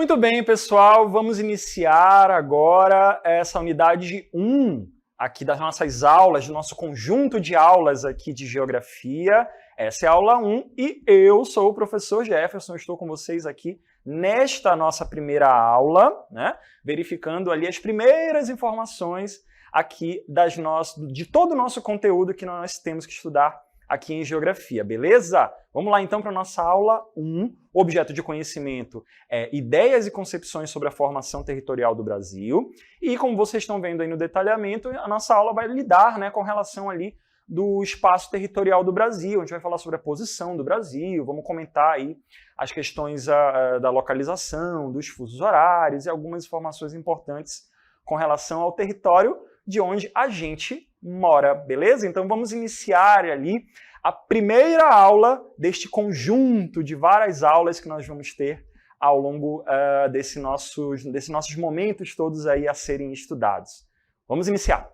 Muito bem, pessoal, vamos iniciar agora essa unidade 1 aqui das nossas aulas, do nosso conjunto de aulas aqui de Geografia. Essa é a aula 1 e eu sou o professor Jefferson, estou com vocês aqui nesta nossa primeira aula, né, verificando ali as primeiras informações aqui de todo o nosso conteúdo que nós temos que estudar aqui em Geografia, beleza? Vamos lá então para a nossa aula 1, objeto de conhecimento ideias e concepções sobre a formação territorial do Brasil. E como vocês estão vendo aí no detalhamento, a nossa aula vai lidar, né, com relação ali do espaço territorial do Brasil. A gente vai falar sobre a posição do Brasil, vamos comentar aí as questões da localização, dos fusos horários e algumas informações importantes com relação ao território de onde a gente mora, beleza? Então vamos iniciar ali a primeira aula deste conjunto de várias aulas que nós vamos ter ao longo desses nossos momentos todos aí a serem estudados. Vamos iniciar!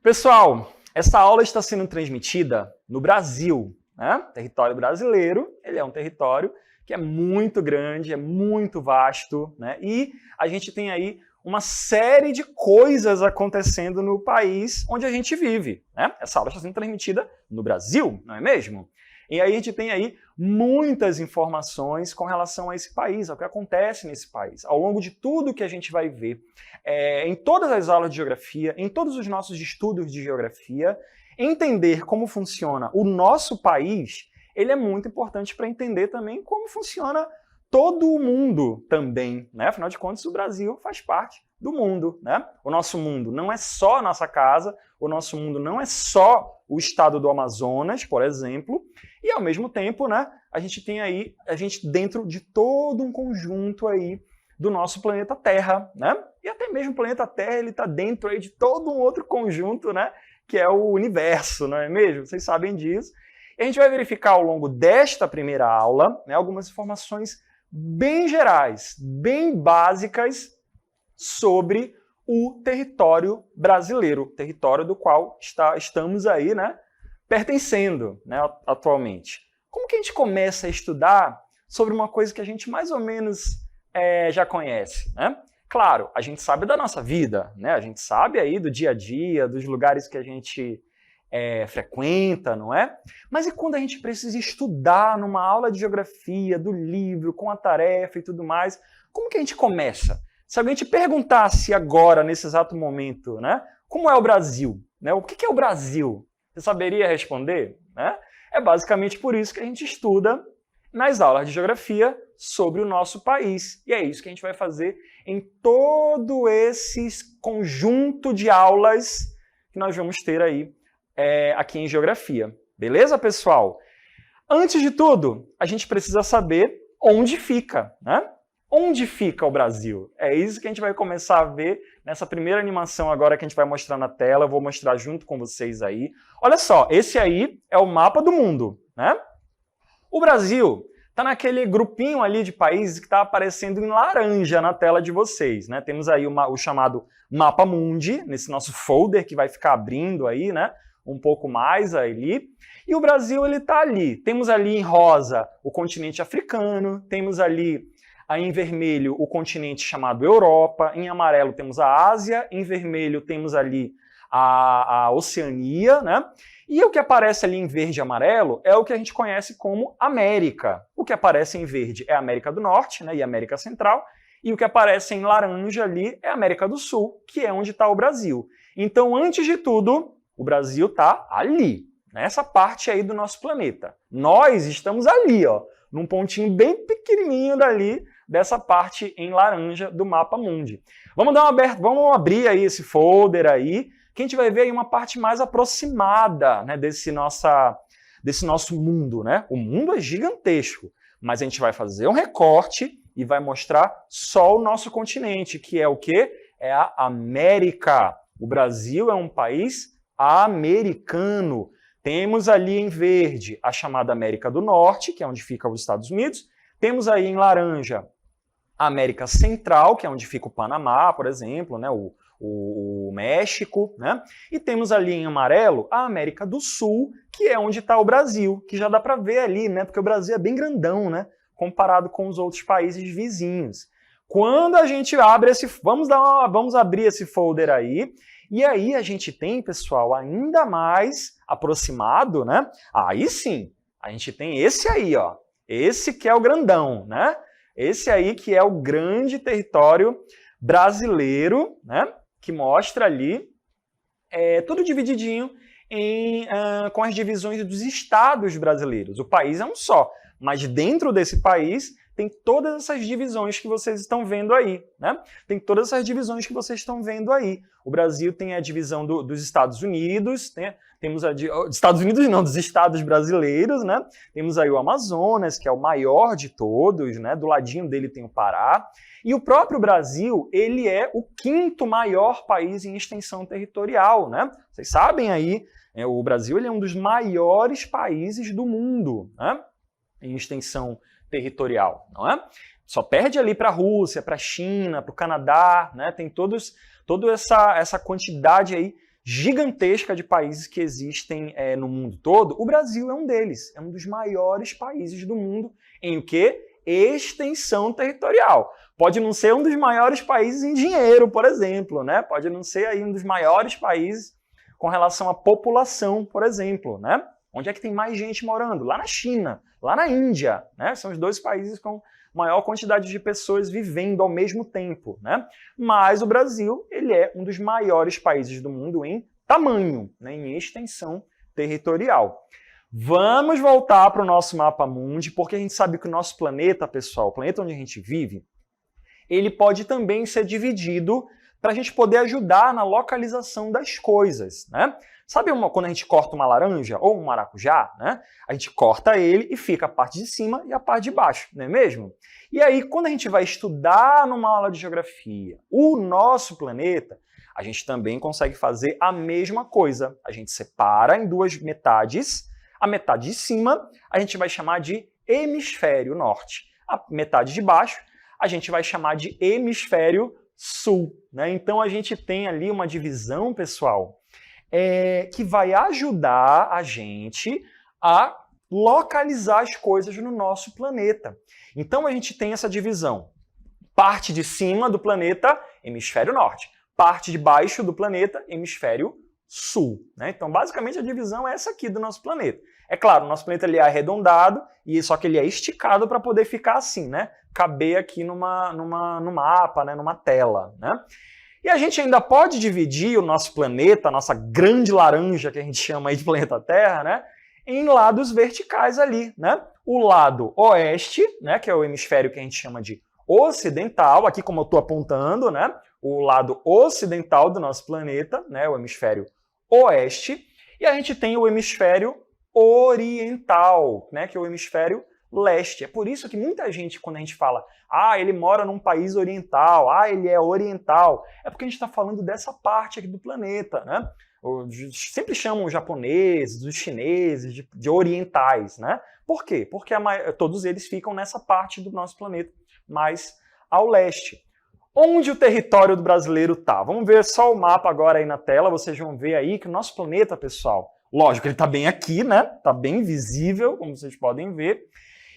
Pessoal, essa aula está sendo transmitida no Brasil, né? Território brasileiro, ele é um território que é muito grande, é muito vasto, né? E a gente tem aí uma série de coisas acontecendo no país onde a gente vive, né? Essa aula está sendo transmitida no Brasil, não é mesmo? E aí a gente tem aí muitas informações com relação a esse país, ao que acontece nesse país. Ao longo de tudo que a gente vai ver em todas as aulas de geografia, em todos os nossos estudos de geografia, entender como funciona o nosso país, ele é muito importante para entender também como funciona todo o mundo também, né? Afinal de contas, o Brasil faz parte do mundo, né? O nosso mundo não é só a nossa casa, o nosso mundo não é só o estado do Amazonas, por exemplo, e ao mesmo tempo, né, a gente tem aí, dentro de todo um conjunto aí do nosso planeta Terra, né? E até mesmo o planeta Terra, ele está dentro aí de todo um outro conjunto, né, que é o universo, não é mesmo? Vocês sabem disso. E a gente vai verificar ao longo desta primeira aula, né, algumas informações bem gerais, bem básicas sobre o território brasileiro, território do qual estamos aí, né, pertencendo, né, atualmente. Como que a gente começa a estudar sobre uma coisa que a gente mais ou menos já conhece, né? Claro, a gente sabe da nossa vida, né? A gente sabe aí do dia a dia, dos lugares que a gente frequenta, não é? Mas e quando a gente precisa estudar numa aula de geografia, do livro, com a tarefa e tudo mais, como que a gente começa? Se alguém te perguntasse agora, nesse exato momento, né, como é o Brasil? Né, o que é o Brasil? Você saberia responder? Né? É basicamente por isso que a gente estuda nas aulas de geografia sobre o nosso país. E é isso que a gente vai fazer em todo esse conjunto de aulas que nós vamos ter aí aqui em Geografia. Beleza, pessoal? Antes de tudo, a gente precisa saber onde fica, né? Onde fica o Brasil? É isso que a gente vai começar a ver nessa primeira animação agora que a gente vai mostrar na tela. Eu vou mostrar junto com vocês aí. Olha só, esse aí é o mapa do mundo, né? O Brasil está naquele grupinho ali de países que está aparecendo em laranja na tela de vocês, né? Temos aí o chamado Mapa Mundi, nesse nosso folder que vai ficar abrindo aí, né? Um pouco mais ali, e o Brasil ele está ali. Temos ali em rosa o continente africano, temos ali em vermelho o continente chamado Europa, em amarelo temos a Ásia, em vermelho temos ali a Oceania, né? E o que aparece ali em verde e amarelo é o que a gente conhece como América. O que aparece em verde é a América do Norte, né, e a América Central, e o que aparece em laranja ali é a América do Sul, que é onde está o Brasil. Então, antes de tudo, o Brasil está ali, nessa parte aí do nosso planeta. Nós estamos ali, ó, num pontinho bem pequenininho dali, dessa parte em laranja do Mapa Mundi. Vamos abrir aí esse folder aí, que a gente vai ver aí uma parte mais aproximada, né, desse nosso mundo, né? O mundo é gigantesco, mas a gente vai fazer um recorte e vai mostrar só o nosso continente, que é o quê? É a América. O Brasil é um país americano. Temos ali em verde a chamada América do Norte, que é onde fica os Estados Unidos. Temos aí em laranja a América Central, que é onde fica o Panamá, por exemplo, né? o o México, né? E temos ali em amarelo a América do Sul, que é onde está o Brasil, que já dá para ver ali, né? Porque o Brasil é bem grandão, né? Comparado com os outros países vizinhos. Quando a gente abre esse... Vamos abrir esse folder aí. E aí a gente tem, pessoal, ainda mais aproximado, né? Aí sim, a gente tem esse aí, ó. Esse que é o grandão, né? Esse aí que é o grande território brasileiro, né? Que mostra ali tudo divididinho com as divisões dos estados brasileiros. O país é um só, mas dentro desse país tem todas essas divisões que vocês estão vendo aí, né? Tem todas essas divisões que vocês estão vendo aí. O Brasil tem a divisão dos Estados Unidos, né? Temos Estados Unidos não, dos estados brasileiros, né? Temos aí o Amazonas, que é o maior de todos, né? Do ladinho dele tem o Pará. E o próprio Brasil, ele é o 5º maior país em extensão territorial, né? Vocês sabem aí, o Brasil ele é um dos maiores países do mundo, né? Em extensão territorial, não é? Só perde ali para a Rússia, para a China, para o Canadá, né? Tem toda essa quantidade aí gigantesca de países que existem no mundo todo. O Brasil é um deles, é um dos maiores países do mundo em o quê? Extensão territorial. Pode não ser um dos maiores países em dinheiro, por exemplo, né? Pode não ser aí um dos maiores países com relação à população, por exemplo, né? Onde é que tem mais gente morando? Lá na China, lá na Índia, né? São os 2 países com maior quantidade de pessoas vivendo ao mesmo tempo, né? Mas o Brasil, ele é um dos maiores países do mundo em tamanho, né? Em extensão territorial. Vamos voltar para o nosso mapa mundi, porque a gente sabe que o nosso planeta, pessoal, o planeta onde a gente vive, ele pode também ser dividido para a gente poder ajudar na localização das coisas, né? Sabe quando a gente corta uma laranja ou um maracujá, né? A gente corta ele e fica a parte de cima e a parte de baixo, não é mesmo? E aí, quando a gente vai estudar numa aula de geografia o nosso planeta, a gente também consegue fazer a mesma coisa. A gente separa em 2 metades. A metade de cima a gente vai chamar de hemisfério norte. A metade de baixo a gente vai chamar de hemisfério sul, né? Então a gente tem ali uma divisão, pessoal, que vai ajudar a gente a localizar as coisas no nosso planeta. Então a gente tem essa divisão. Parte de cima do planeta, hemisfério norte. Parte de baixo do planeta, hemisfério sul, né? Então basicamente a divisão é essa aqui do nosso planeta. É claro, o nosso planeta ele é arredondado, só que ele é esticado para poder ficar assim, né? Caber aqui no mapa, né? Numa tela, né? E a gente ainda pode dividir o nosso planeta, a nossa grande laranja que a gente chama aí de planeta Terra, né? Em lados verticais ali, né? O lado oeste, né? Que é o hemisfério que a gente chama de ocidental, aqui como eu estou apontando, né? O lado ocidental do nosso planeta, né? O hemisfério oeste. E a gente tem o hemisfério oriental, né? Que é o hemisfério leste. É por isso que muita gente, quando a gente fala ele mora num país oriental, ele é oriental, é porque a gente está falando dessa parte aqui do planeta, né? Sempre chamam os japoneses, os chineses de orientais, né? Por quê? Porque todos eles ficam nessa parte do nosso planeta, mais ao leste. Onde o território do brasileiro está? Vamos ver só o mapa agora aí na tela, vocês vão ver aí que o nosso planeta, pessoal, lógico, ele está bem aqui, né? Está bem visível, como vocês podem ver.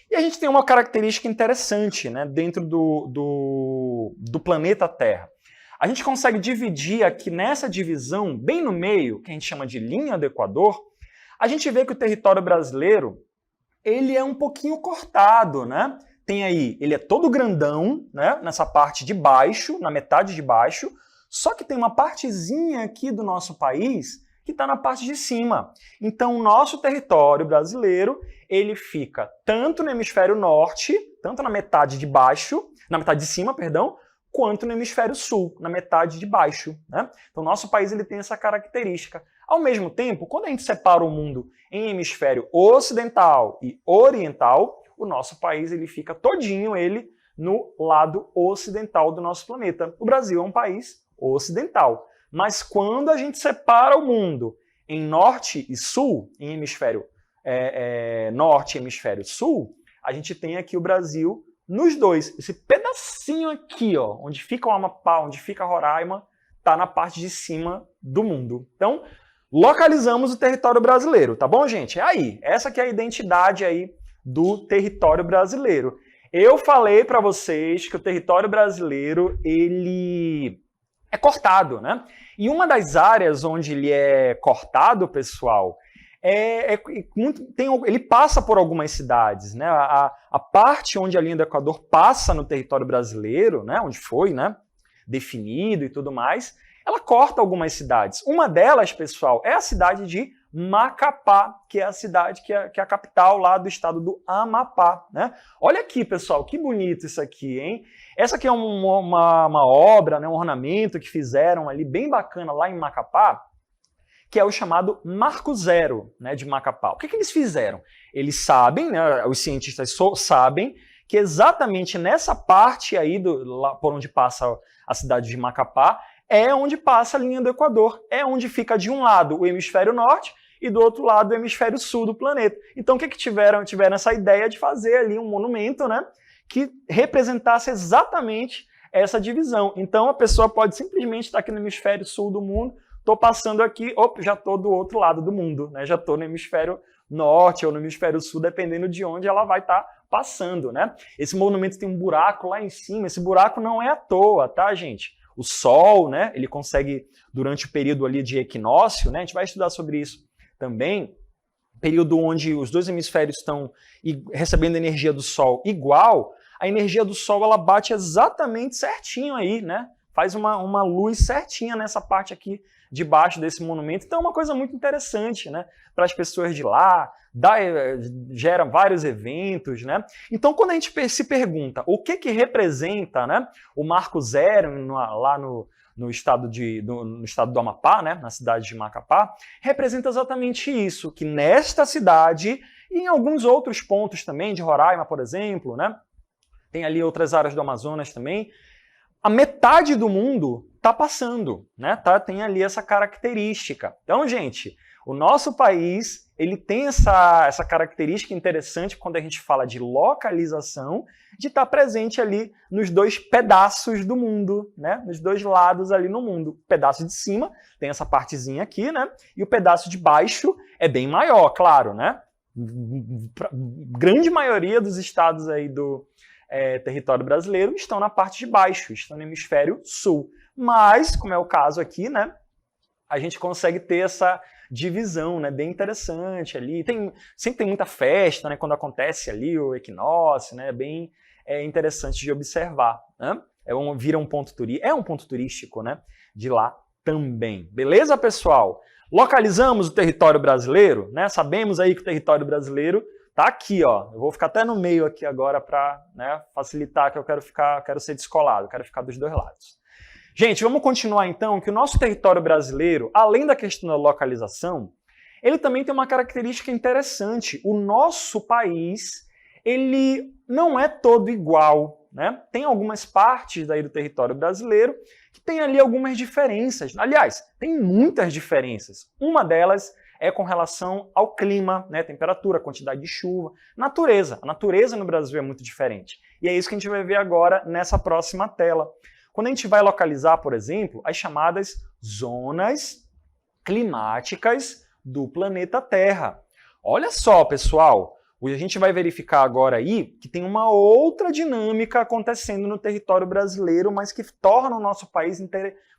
E a gente tem uma característica interessante, né, dentro do planeta Terra. A gente consegue dividir aqui nessa divisão, bem no meio, que a gente chama de linha do Equador, a gente vê que o território brasileiro ele é um pouquinho cortado, né? Tem aí, ele é todo grandão, né, nessa parte de baixo, na metade de baixo, só que tem uma partezinha aqui do nosso país que está na parte de cima. Então, o nosso território brasileiro, ele fica tanto no hemisfério norte, tanto na metade de baixo, na metade de cima, perdão, quanto no hemisfério sul, na metade de baixo, né? Então, o nosso país ele tem essa característica. Ao mesmo tempo, quando a gente separa o mundo em hemisfério ocidental e oriental, o nosso país ele fica todinho ele no lado ocidental do nosso planeta. O Brasil é um país ocidental. Mas quando a gente separa o mundo em norte e sul, em hemisfério norte e hemisfério sul, a gente tem aqui o Brasil nos 2. Esse pedacinho aqui, ó, onde fica o Amapá, onde fica Roraima, está na parte de cima do mundo. Então, localizamos o território brasileiro, tá bom, gente? É aí, essa que é a identidade aí do território brasileiro. Eu falei para vocês que o território brasileiro, ele é cortado, né? E uma das áreas onde ele é cortado, pessoal, ele passa por algumas cidades, né? A parte onde a linha do Equador passa no território brasileiro, né? Onde foi, né? Definido e tudo mais, ela corta algumas cidades. Uma delas, pessoal, é a cidade de Macapá, que é a cidade que é a capital lá do estado do Amapá, né? Olha aqui, pessoal, que bonito isso aqui, hein? Essa aqui é uma obra, né, um ornamento que fizeram ali bem bacana lá em Macapá, que é o chamado Marco Zero, né, de Macapá. O que eles fizeram? Eles sabem, né, os cientistas sabem, que exatamente nessa parte aí, lá por onde passa a cidade de Macapá, é onde passa a linha do Equador. É onde fica de um lado o hemisfério norte e do outro lado o hemisfério sul do planeta. Então o que tiveram? Tiveram essa ideia de fazer ali um monumento, né, que representasse exatamente essa divisão. Então a pessoa pode simplesmente estar aqui no hemisfério sul do mundo, estou passando aqui, já estou do outro lado do mundo, né? Já estou no hemisfério norte ou no hemisfério sul, dependendo de onde ela vai estar passando, né? Esse monumento tem um buraco lá em cima, esse buraco não é à toa, tá, gente? O Sol, né, ele consegue, durante o período ali de equinócio, né, a gente vai estudar sobre isso também, período onde os dois hemisférios estão recebendo energia do Sol igual, a energia do Sol ela bate exatamente certinho aí, né? Faz uma luz certinha nessa parte aqui de baixo desse monumento. Então é uma coisa muito interessante, né, para as pessoas de lá, gera vários eventos, né? Então quando a gente se pergunta o que representa, né, o Marco Zero lá no estado do Amapá, né, na cidade de Macapá, representa exatamente isso, que nesta cidade e em alguns outros pontos também, de Roraima, por exemplo, né, tem ali outras áreas do Amazonas também, a metade do mundo está passando, né? Tem ali essa característica. Então, gente, o nosso país ele tem essa característica interessante quando a gente fala de localização, de estar presente ali nos dois pedaços do mundo, né? Nos dois lados ali no mundo. O pedaço de cima tem essa partezinha aqui, né? E o pedaço de baixo é bem maior, claro, né? Grande maioria dos estados aí do território brasileiro estão na parte de baixo, estão no hemisfério sul. Mas, como é o caso aqui, né, a gente consegue ter essa divisão, né, bem interessante ali. Sempre tem muita festa, né, quando acontece ali o equinócio, né, bem interessante de observar. Né? Vira um ponto turístico, é um ponto turístico, né, de lá também. Beleza, pessoal? Localizamos o território brasileiro, né? Sabemos aí que o território brasileiro tá aqui, ó. Eu vou ficar até no meio aqui agora para, né, facilitar, que eu quero ser descolado, quero ficar dos dois lados. Gente, vamos continuar então, que o nosso território brasileiro, além da questão da localização, ele também tem uma característica interessante. O nosso país, ele não é todo igual, né? Tem algumas partes daí do território brasileiro que tem ali algumas diferenças. Aliás, tem muitas diferenças. Uma delas é com relação ao clima, né, temperatura, quantidade de chuva, natureza. A natureza no Brasil é muito diferente. E é isso que a gente vai ver agora nessa próxima tela. Quando a gente vai localizar, por exemplo, as chamadas zonas climáticas do planeta Terra. Olha só, pessoal, a gente vai verificar agora aí que tem uma outra dinâmica acontecendo no território brasileiro, mas que torna o nosso país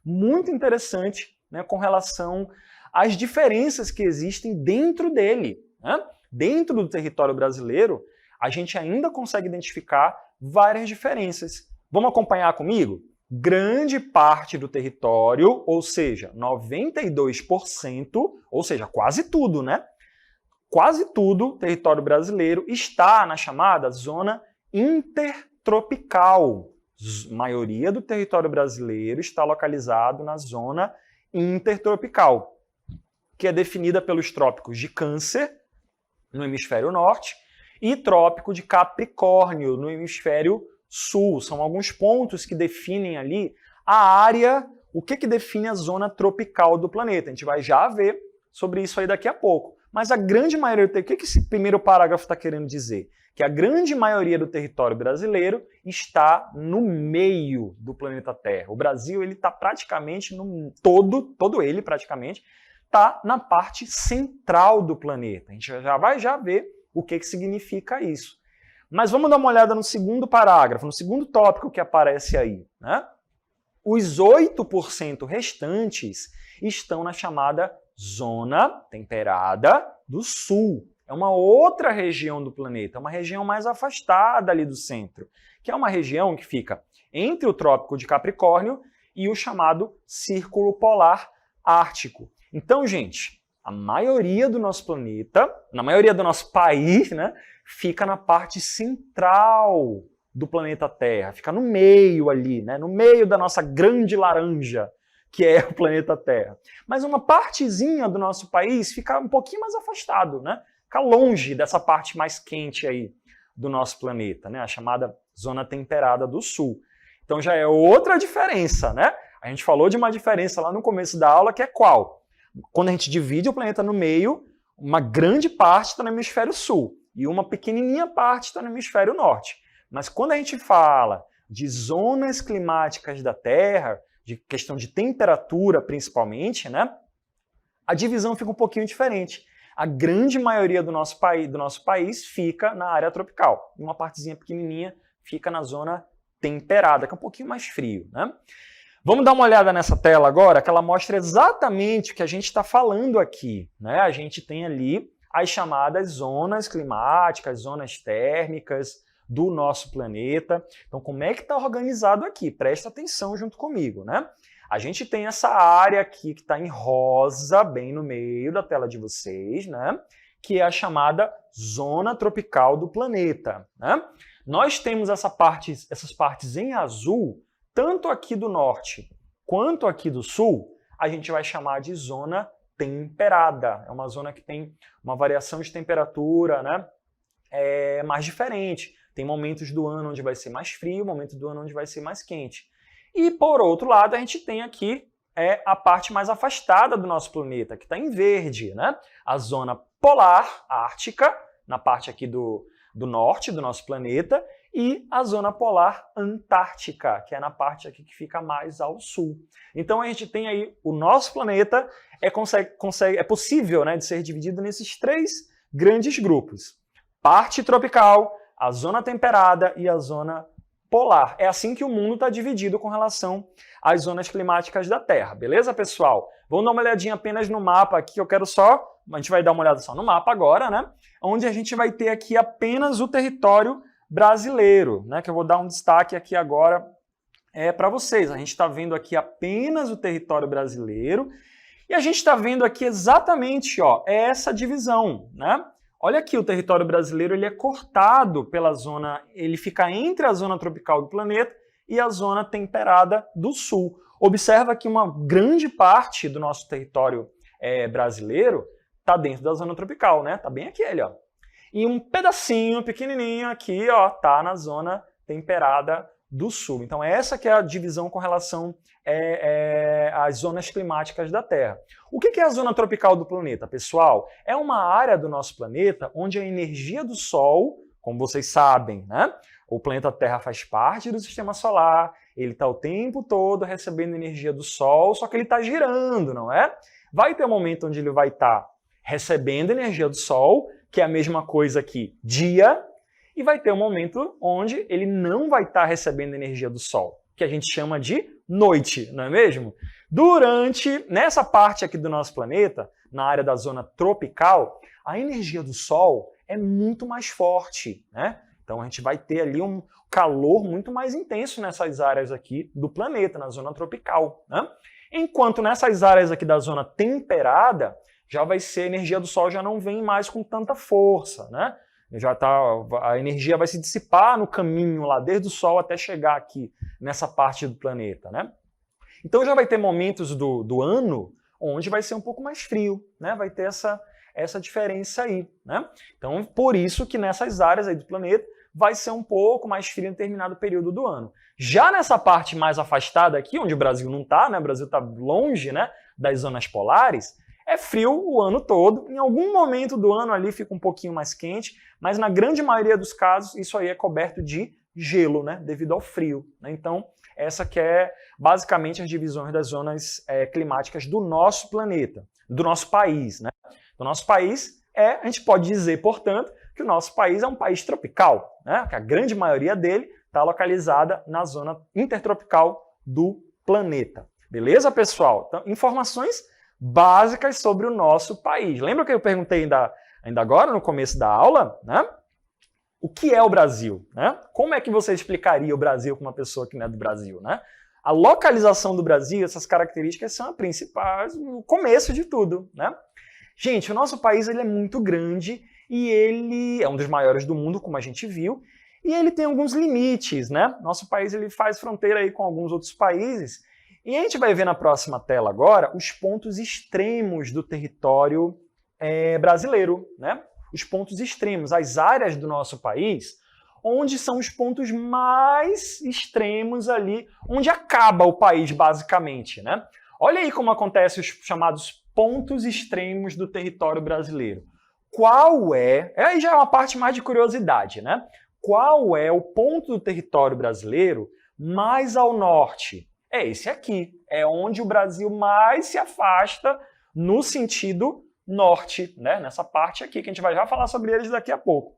muito interessante, né, com relação as diferenças que existem dentro dele. Né? Dentro do território brasileiro, a gente ainda consegue identificar várias diferenças. Vamos acompanhar comigo? Grande parte do território, ou seja, 92%, ou seja, quase tudo, né? Quase tudo, território brasileiro, está na chamada zona intertropical. A maioria do território brasileiro está localizado na zona intertropical, que é definida pelos trópicos de Câncer, no hemisfério norte, e trópico de Capricórnio, no hemisfério sul. São alguns pontos que definem ali a área, o que define a zona tropical do planeta. A gente vai já ver sobre isso aí daqui a pouco. Mas a grande maioria do território... O que esse primeiro parágrafo está querendo dizer? Que a grande maioria do território brasileiro está no meio do planeta Terra. O Brasil ele está praticamente, todo ele praticamente, está na parte central do planeta. A gente já vai ver o que significa isso. Mas vamos dar uma olhada no segundo parágrafo, no segundo tópico que aparece aí, né? Os 8% restantes estão na chamada Zona Temperada do Sul. É uma outra região do planeta, uma região mais afastada ali do centro, que é uma região que fica entre o Trópico de Capricórnio e o chamado Círculo Polar Ártico. Então, gente, a maioria do nosso planeta, na maioria do nosso país, né, fica na parte central do planeta Terra, fica no meio ali, né, no meio da nossa grande laranja, que é o planeta Terra. Mas uma partezinha do nosso país fica um pouquinho mais afastado, né? Fica longe dessa parte mais quente aí do nosso planeta, né? A chamada Zona Temperada do Sul. Então já é outra diferença, né? A gente falou de uma diferença lá no começo da aula, que é qual? Quando a gente divide o planeta no meio, uma grande parte está no hemisfério sul e uma pequenininha parte está no hemisfério norte. Mas quando a gente fala de zonas climáticas da Terra, de questão de temperatura principalmente, né? A divisão fica um pouquinho diferente. A grande maioria do nosso país fica na área tropical. Uma partezinha pequenininha fica na zona temperada, que é um pouquinho mais frio, né? Vamos dar uma olhada nessa tela agora, que ela mostra exatamente o que a gente está falando aqui, né? A gente tem ali as chamadas zonas climáticas, zonas térmicas do nosso planeta. Então, como é que está organizado aqui? Presta atenção junto comigo, né? A gente tem essa área aqui que está em rosa, bem no meio da tela de vocês, né? Que é a chamada zona tropical do planeta, né? Nós temos essas partes em azul, tanto aqui do norte quanto aqui do sul, a gente vai chamar de zona temperada. É uma zona que tem uma variação de temperatura, né? Mais diferente. Tem momentos do ano onde vai ser mais frio, momentos do ano onde vai ser mais quente. E, por outro lado, a gente tem aqui a parte mais afastada do nosso planeta, que está em verde, né? A zona polar ártica, na parte aqui do norte do nosso planeta, e a zona polar antártica, que é na parte aqui que fica mais ao sul. Então a gente tem aí o nosso planeta, é possível, né, de ser dividido nesses 3 grandes grupos. Parte tropical, a zona temperada e a zona polar. É assim que o mundo está dividido com relação às zonas climáticas da Terra. Beleza, pessoal? Vamos dar uma olhadinha apenas no mapa aqui, a gente vai dar uma olhada só no mapa agora, né? Onde a gente vai ter aqui apenas o território brasileiro, né? Que eu vou dar um destaque aqui agora para vocês. A gente está vendo aqui apenas o território brasileiro e a gente está vendo aqui exatamente, ó, essa divisão, né? Olha aqui, o território brasileiro ele é cortado pela zona, ele fica entre a zona tropical do planeta e a zona temperada do sul. Observa que uma grande parte do nosso território brasileiro está dentro da zona tropical, né? Tá bem aqui, ó. E um pedacinho pequenininho aqui, ó, tá na zona temperada do sul. Então essa que é a divisão com relação às zonas climáticas da Terra. O que é a zona tropical do planeta, pessoal? É uma área do nosso planeta onde a energia do Sol, como vocês sabem, né? O planeta Terra faz parte do Sistema Solar, ele está o tempo todo recebendo energia do Sol, só que ele está girando, não é? Vai ter um momento onde ele vai estar recebendo energia do Sol, que é a mesma coisa que dia, e vai ter um momento onde ele não vai estar recebendo energia do Sol, que a gente chama de noite, não é mesmo? Nessa parte aqui do nosso planeta, na área da zona tropical, a energia do Sol é muito mais forte, né? Então a gente vai ter ali um calor muito mais intenso nessas áreas aqui do planeta, na zona tropical, né? Enquanto nessas áreas aqui da zona temperada, já vai ser, a energia do Sol já não vem mais com tanta força, né? A energia vai se dissipar no caminho lá, desde o Sol até chegar aqui nessa parte do planeta, né? Então já vai ter momentos do ano onde vai ser um pouco mais frio, né? Vai ter essa diferença aí, né? Então, por isso que nessas áreas aí do planeta vai ser um pouco mais frio em determinado período do ano. Já nessa parte mais afastada aqui, onde o Brasil não está, né? O Brasil está longe, né, das zonas polares, é frio o ano todo. Em algum momento do ano ali fica um pouquinho mais quente, mas na grande maioria dos casos isso aí é coberto de gelo, né, devido ao frio. Né? Então, essa que é basicamente as divisões das zonas climáticas do nosso planeta, do nosso país. Né? Do nosso país, a gente pode dizer, portanto, que o nosso país é um país tropical, né? Que a grande maioria dele está localizada na zona intertropical do planeta. Beleza, pessoal? Então, informações básicas sobre o nosso país. Lembra que eu perguntei ainda agora, no começo da aula, né? O que é o Brasil? Né? Como é que você explicaria o Brasil para uma pessoa que não é do Brasil? Né? A localização do Brasil, essas características são as principais, o começo de tudo. Né? Gente, o nosso país ele é muito grande e ele é um dos maiores do mundo, como a gente viu, e ele tem alguns limites. Né? Nosso país ele faz fronteira aí com alguns outros países, e a gente vai ver na próxima tela agora os pontos extremos do território brasileiro, né? Os pontos extremos, as áreas do nosso país, onde são os pontos mais extremos ali, onde acaba o país, basicamente, né? Olha aí como acontece os chamados pontos extremos do território brasileiro. Qual é... Aí já é uma parte mais de curiosidade, né? Qual é o ponto do território brasileiro mais ao norte? É esse aqui. É onde o Brasil mais se afasta no sentido norte, né? Nessa parte aqui, que a gente vai já falar sobre eles daqui a pouco.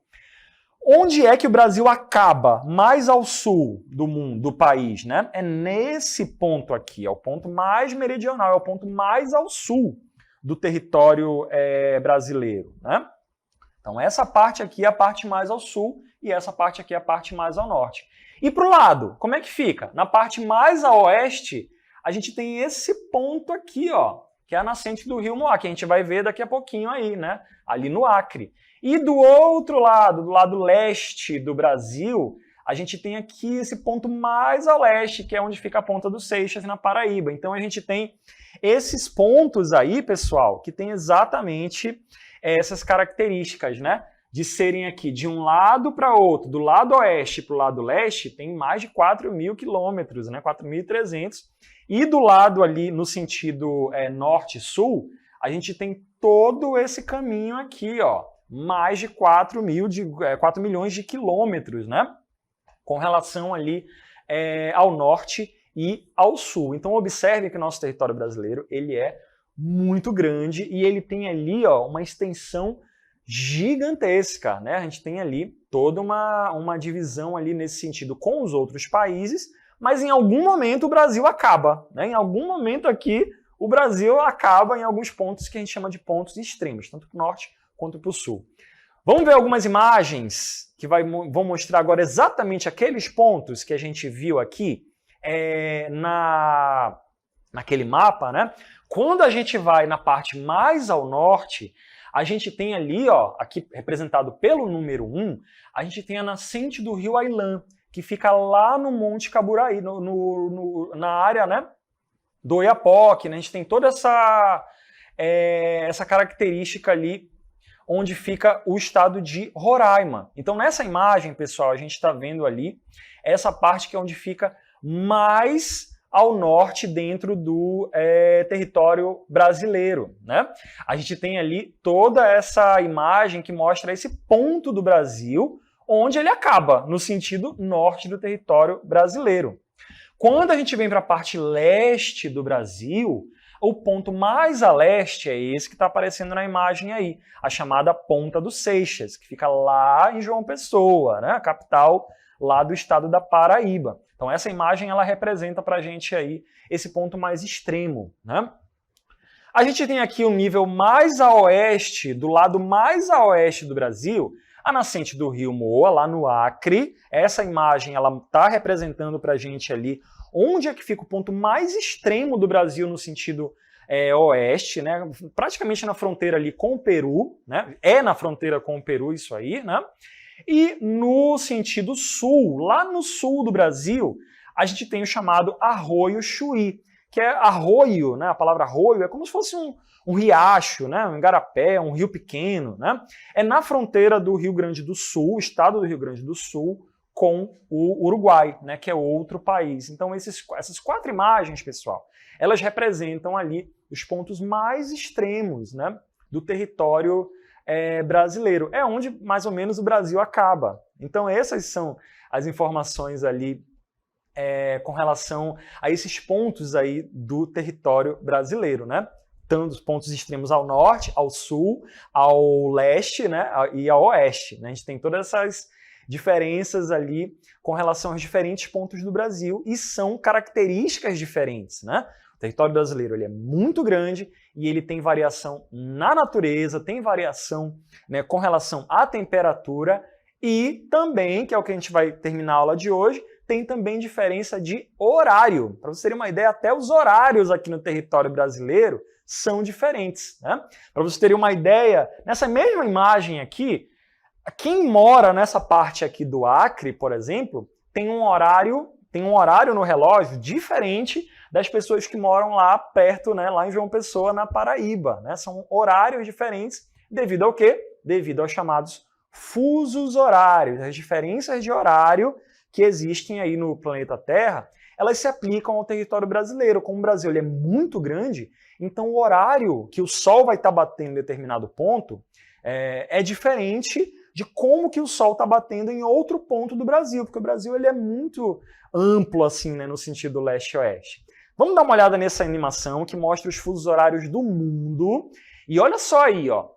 Onde é que o Brasil acaba mais ao sul do mundo, do país, né? É nesse ponto aqui, é o ponto mais meridional, é o ponto mais ao sul do território brasileiro, né? Então essa parte aqui é a parte mais ao sul e essa parte aqui é a parte mais ao norte. E para o lado, como é que fica? Na parte mais a oeste, a gente tem esse ponto aqui, ó, que é a nascente do rio Moá, que a gente vai ver daqui a pouquinho aí, né? Ali no Acre. E do outro lado, do lado leste do Brasil, a gente tem aqui esse ponto mais ao leste, que é onde fica a Ponta dos Seixas, na Paraíba. Então a gente tem esses pontos aí, pessoal, que tem exatamente essas características, né? De serem aqui de um lado para outro, do lado oeste para o lado leste, tem mais de 4.000 quilômetros, né? 4.300. E do lado ali, no sentido norte-sul, a gente tem todo esse caminho aqui, ó, mais de 4 milhões de quilômetros, né? Com relação ali ao norte e ao sul. Então observe que o nosso território brasileiro ele é muito grande e ele tem ali, ó, uma extensão gigantesca, né? A gente tem ali toda uma divisão ali nesse sentido com os outros países, mas em algum momento o Brasil acaba, né? Em algum momento aqui o Brasil acaba em alguns pontos que a gente chama de pontos extremos, tanto para o norte quanto para o sul. Vamos ver algumas imagens que vão mostrar agora exatamente aqueles pontos que a gente viu aqui naquele mapa, né? Quando a gente vai na parte mais ao norte, a gente tem ali, ó, aqui representado pelo número 1, a gente tem a nascente do rio Ailã, que fica lá no Monte Caburaí, na área, né, do Oiapoque, né? A gente tem toda essa característica ali onde fica o estado de Roraima. Então nessa imagem, pessoal, a gente está vendo ali essa parte que é onde fica mais ao norte dentro do território brasileiro, né? A gente tem ali toda essa imagem que mostra esse ponto do Brasil onde ele acaba, no sentido norte do território brasileiro. Quando a gente vem para a parte leste do Brasil, o ponto mais a leste é esse que está aparecendo na imagem aí, a chamada Ponta dos Seixas, que fica lá em João Pessoa, né? A capital lá do estado da Paraíba. Então essa imagem ela representa para a gente aí esse ponto mais extremo, né? A gente tem aqui o nível mais a oeste, do lado mais a oeste do Brasil, a nascente do rio Moa, lá no Acre. Essa imagem ela está representando para a gente ali onde é que fica o ponto mais extremo do Brasil no sentido oeste, né? Praticamente na fronteira ali com o Peru, né? É na fronteira com o Peru isso aí, né? E no sentido sul, lá no sul do Brasil, a gente tem o chamado Arroio Chuí, que é arroio, né? A palavra arroio é como se fosse um riacho, né? Um igarapé, um rio pequeno, né? É na fronteira do Rio Grande do Sul, o estado do Rio Grande do Sul, com o Uruguai, né? Que é outro país. Então essas 4 imagens, pessoal, elas representam ali os pontos mais extremos, né, do território brasileiro. É onde mais ou menos o Brasil acaba. Então essas são as informações ali com relação a esses pontos aí do território brasileiro, né? Tanto os pontos extremos ao norte, ao sul, ao leste, né, e ao oeste, né? A gente tem todas essas diferenças ali com relação aos diferentes pontos do Brasil e são características diferentes, né? O território brasileiro ele é muito grande e ele tem variação na natureza, tem variação, né, com relação à temperatura e também, que é o que a gente vai terminar a aula de hoje, tem também diferença de horário. Para vocês terem uma ideia, até os horários aqui no território brasileiro são diferentes, né? Para vocês terem uma ideia, nessa mesma imagem aqui, quem mora nessa parte aqui do Acre, por exemplo, tem um horário no relógio diferente das pessoas que moram lá perto, né, lá em João Pessoa, na Paraíba, né? São horários diferentes devido ao quê? Devido aos chamados fusos horários, as diferenças de horário que existem aí no planeta Terra, elas se aplicam ao território brasileiro. Como o Brasil ele é muito grande, então o horário que o Sol vai estar batendo em determinado ponto é diferente de como que o Sol está batendo em outro ponto do Brasil, porque o Brasil ele é muito amplo assim, né, no sentido leste-oeste. Vamos dar uma olhada nessa animação que mostra os fusos horários do mundo. E olha só aí, ó.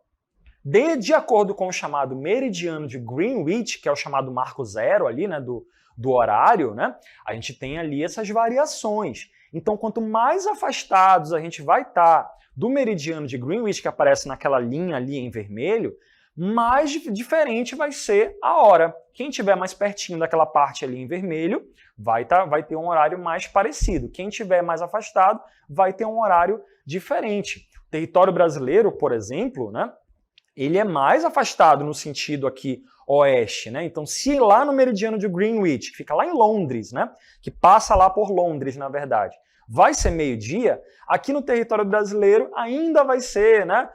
De acordo com o chamado meridiano de Greenwich, que é o chamado marco zero ali, né, do horário, né, a gente tem ali essas variações. Então, quanto mais afastados a gente vai estar do meridiano de Greenwich, que aparece naquela linha ali em vermelho, mais diferente vai ser a hora. Quem estiver mais pertinho daquela parte ali em vermelho vai ter um horário mais parecido. Quem estiver mais afastado vai ter um horário diferente. O território brasileiro, por exemplo, né, ele é mais afastado no sentido aqui oeste, né? Então, se lá no meridiano de Greenwich, que fica lá em Londres, né, que passa lá por Londres, na verdade, vai ser meio-dia, aqui no território brasileiro ainda vai ser, né,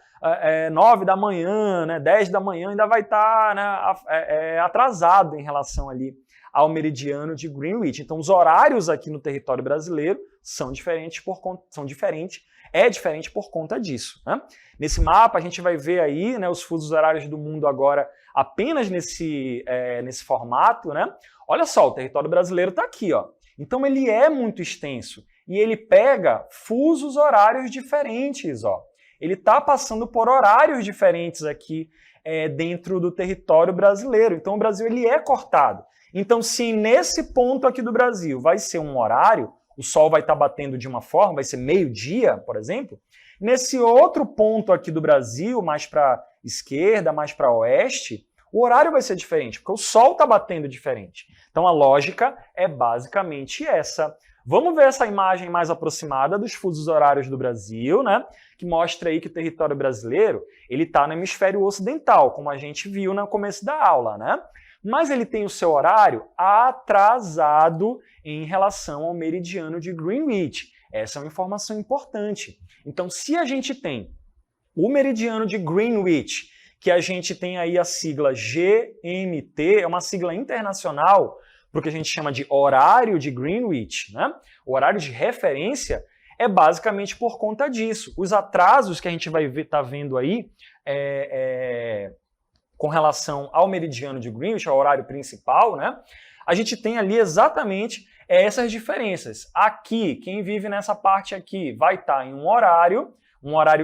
9 da manhã, né, 10 da manhã, ainda vai estar, né, atrasado em relação ali ao meridiano de Greenwich. Então, os horários aqui no território brasileiro são diferentes por conta disso, né? Nesse mapa a gente vai ver aí, né, os fusos horários do mundo agora apenas nesse formato, né? Olha só, o território brasileiro está aqui, ó. Então ele é muito extenso e ele pega fusos horários diferentes, ó. Ele está passando por horários diferentes aqui dentro do território brasileiro. Então o Brasil ele é cortado. Então se nesse ponto aqui do Brasil vai ser um horário, o Sol vai estar batendo de uma forma, vai ser meio-dia, por exemplo, nesse outro ponto aqui do Brasil, mais para esquerda, mais para oeste, o horário vai ser diferente, porque o Sol está batendo diferente. Então a lógica é basicamente essa. Vamos ver essa imagem mais aproximada dos fusos horários do Brasil, né? Que mostra aí que o território brasileiro ele está no hemisfério ocidental, como a gente viu no começo da aula, né? Mas ele tem o seu horário atrasado em relação ao meridiano de Greenwich. Essa é uma informação importante. Então, se a gente tem o meridiano de Greenwich, que a gente tem aí a sigla GMT, é uma sigla internacional, porque a gente chama de horário de Greenwich, né? O horário de referência é basicamente por conta disso. Os atrasos que a gente vai estar vendo aí com relação ao meridiano de Greenwich, ao horário principal, né? A gente tem ali exatamente essas diferenças. Aqui, quem vive nessa parte aqui vai estar em um horário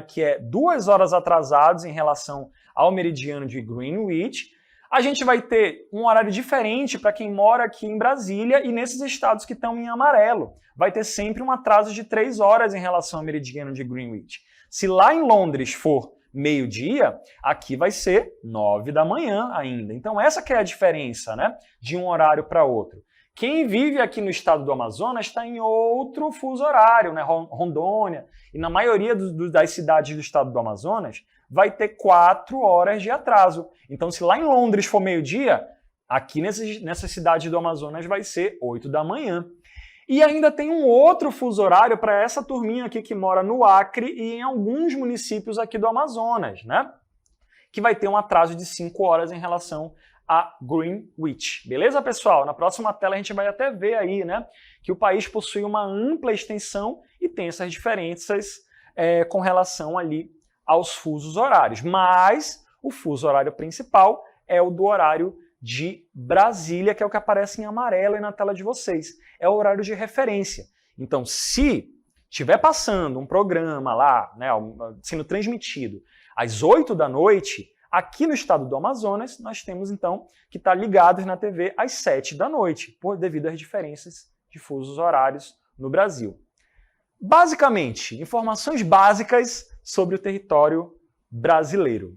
que é 2 horas atrasados em relação ao meridiano de Greenwich. A gente vai ter um horário diferente para quem mora aqui em Brasília e nesses estados que estão em amarelo. Vai ter sempre um atraso de 3 horas em relação ao meridiano de Greenwich. Se lá em Londres for meio-dia, aqui vai ser 9 da manhã ainda. Então essa que é a diferença, né, de um horário para outro. Quem vive aqui no estado do Amazonas está em outro fuso horário, né, Rondônia, e na maioria das cidades do estado do Amazonas vai ter 4 horas de atraso. Então se lá em Londres for meio-dia, aqui nessa cidade do Amazonas vai ser 8 da manhã. E ainda tem um outro fuso horário para essa turminha aqui que mora no Acre e em alguns municípios aqui do Amazonas, né? Que vai ter um atraso de 5 horas em relação a Greenwich. Beleza, pessoal? Na próxima tela a gente vai até ver aí, né, que o país possui uma ampla extensão e tem essas diferenças com relação ali aos fusos horários. Mas o fuso horário principal é o do horário de Brasília, que é o que aparece em amarelo aí na tela de vocês. É o horário de referência. Então, se estiver passando um programa lá, né, sendo transmitido às 8 da noite, aqui no estado do Amazonas, nós temos então que estar ligados na TV às 7 da noite, devido às diferenças de fusos horários no Brasil. Basicamente, informações básicas sobre o território brasileiro.